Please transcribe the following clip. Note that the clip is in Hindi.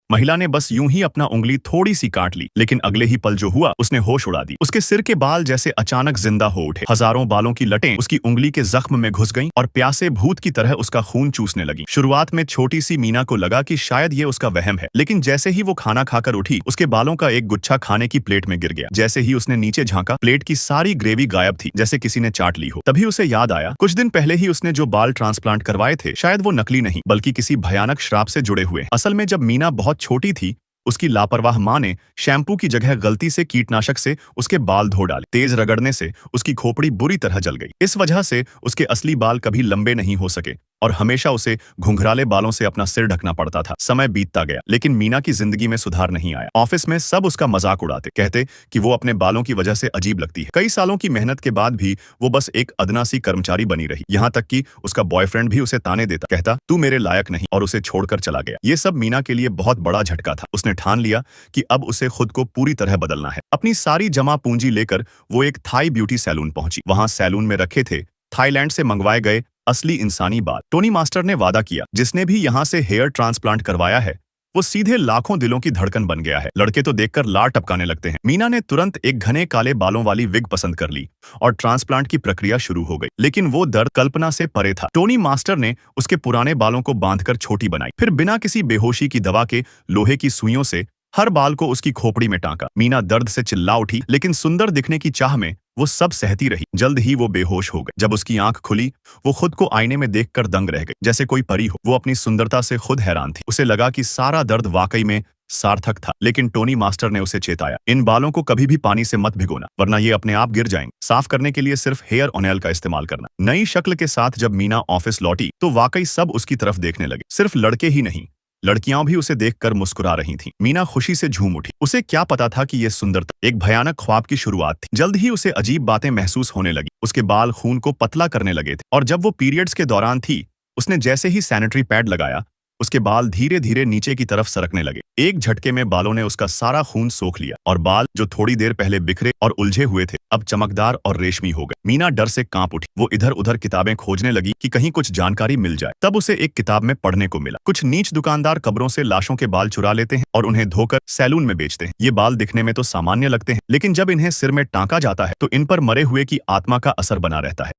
महिला ने बस यूं ही अपना उंगली थोड़ी सी काट ली, लेकिन अगले ही पल जो हुआ उसने होश उड़ा दी। उसके सिर के बाल जैसे अचानक जिंदा हो उठे। हजारों बालों की लटें उसकी उंगली के जख्म में घुस गईं और प्यासे भूत की तरह उसका खून चूसने लगी। शुरुआत में छोटी सी मीना को लगा कि शायद ये उसका वहम है, लेकिन जैसे ही वो खाना खाकर उठी, उसके बालों का एक गुच्छा खाने की प्लेट में गिर गया। जैसे ही उसने नीचे झांका, प्लेट की सारी ग्रेवी गायब थी, जैसे किसी ने चाट ली हो। तभी उसे याद आया, कुछ दिन पहले ही उसने जो बाल ट्रांसप्लांट करवाए थे, शायद वो नकली नहीं बल्कि किसी भयानक श्राप से जुड़े हुए। असल में जब मीना बहुत छोटी थी, उसकी लापरवाह माँ ने शैम्पू की जगह गलती से कीटनाशक से उसके बाल धो डाले। तेज रगड़ने से उसकी खोपड़ी बुरी तरह जल गई। इस वजह से उसके असली बाल कभी लंबे नहीं हो सके और हमेशा उसे घुंघराले बालों से अपना सिर ढकना पड़ता था। समय बीतता गया, लेकिन मीना की जिंदगी में सुधार नहीं आया। ऑफिस में सब उसका मजाक उड़ाते, कहते कि वो अपने बालों की वजह से अजीब लगती है। कई सालों की मेहनत के बाद भी वो बस एक अदना सी कर्मचारी बनी रही। यहाँ तक कि उसका बॉयफ्रेंड भी उसे ताने देता, कहता तू मेरे लायक नहीं, और उसे छोड़कर चला गया। ये सब मीना के लिए बहुत बड़ा झटका था। उसने ठान लिया कि अब उसे खुद को पूरी तरह बदलना है। अपनी सारी जमा पूंजी लेकर वो एक थाई ब्यूटी सैलून पहुंची। वहां सैलून में रखे थे थाईलैंड से मंगवाए गए असली इंसानी बाल। टोनी मास्टर ने वादा किया, जिसने भी यहाँ से हेयर ट्रांसप्लांट करवाया है वो सीधे लाखों दिलों की धड़कन बन गया है। लड़के तो देखकर लार टपकाने लगते हैं। मीना ने तुरंत एक घने काले बालों वाली विग पसंद कर ली और ट्रांसप्लांट की प्रक्रिया शुरू हो गई। लेकिन वो दर्द कल्पना से परे था। टोनी मास्टर ने उसके पुराने बालों को बांधकर छोटी बनाई, फिर बिना किसी बेहोशी की दवा के लोहे की सुइयों से हर बाल को उसकी खोपड़ी में टांका। मीना दर्द से चिल्ला उठी, लेकिन सुंदर दिखने की चाह में वो सब सहती रही। जल्द ही वो बेहोश हो गई। जब उसकी आंख खुली, वो खुद को आईने में देखकर दंग रह गई, जैसे कोई परी हो। वो अपनी सुंदरता से खुद हैरान थी। उसे लगा कि सारा दर्द वाकई में सार्थक था। लेकिन टोनी मास्टर ने उसे चेताया, इन बालों को कभी भी पानी से मत भिगोना, वरना ये अपने आप गिर जाएंगे। साफ करने के लिए सिर्फ हेयर ऑयल का इस्तेमाल करना। नई शक्ल के साथ जब मीना ऑफिस लौटी तो वाकई सब उसकी तरफ देखने लगे। सिर्फ लड़के ही नहीं, लड़कियां भी उसे देखकर मुस्कुरा रही थीं। मीना खुशी से झूम उठी। उसे क्या पता था कि यह सुंदरता एक भयानक ख्वाब की शुरुआत थी। जल्द ही उसे अजीब बातें महसूस होने लगी। उसके बाल खून को पतला करने लगे थे और जब वो पीरियड्स के दौरान थी, उसने जैसे ही सैनिटरी पैड लगाया, उसके बाल धीरे धीरे नीचे की तरफ सरकने लगे। एक झटके में बालों ने उसका सारा खून सोख लिया और बाल जो थोड़ी देर पहले बिखरे और उलझे हुए थे, अब चमकदार और रेशमी हो गए। मीना डर से कांप उठी। वो इधर उधर किताबें खोजने लगी कि कहीं कुछ जानकारी मिल जाए। तब उसे एक किताब में पढ़ने को मिला, कुछ नीच दुकानदार कब्रों से लाशों के बाल चुरा लेते हैं और उन्हें धोकर सैलून में बेचते हैं। ये बाल दिखने में तो सामान्य लगते हैं, लेकिन जब इन्हें सिर में टांका जाता है तो इन पर मरे हुए की आत्मा का असर बना रहता है।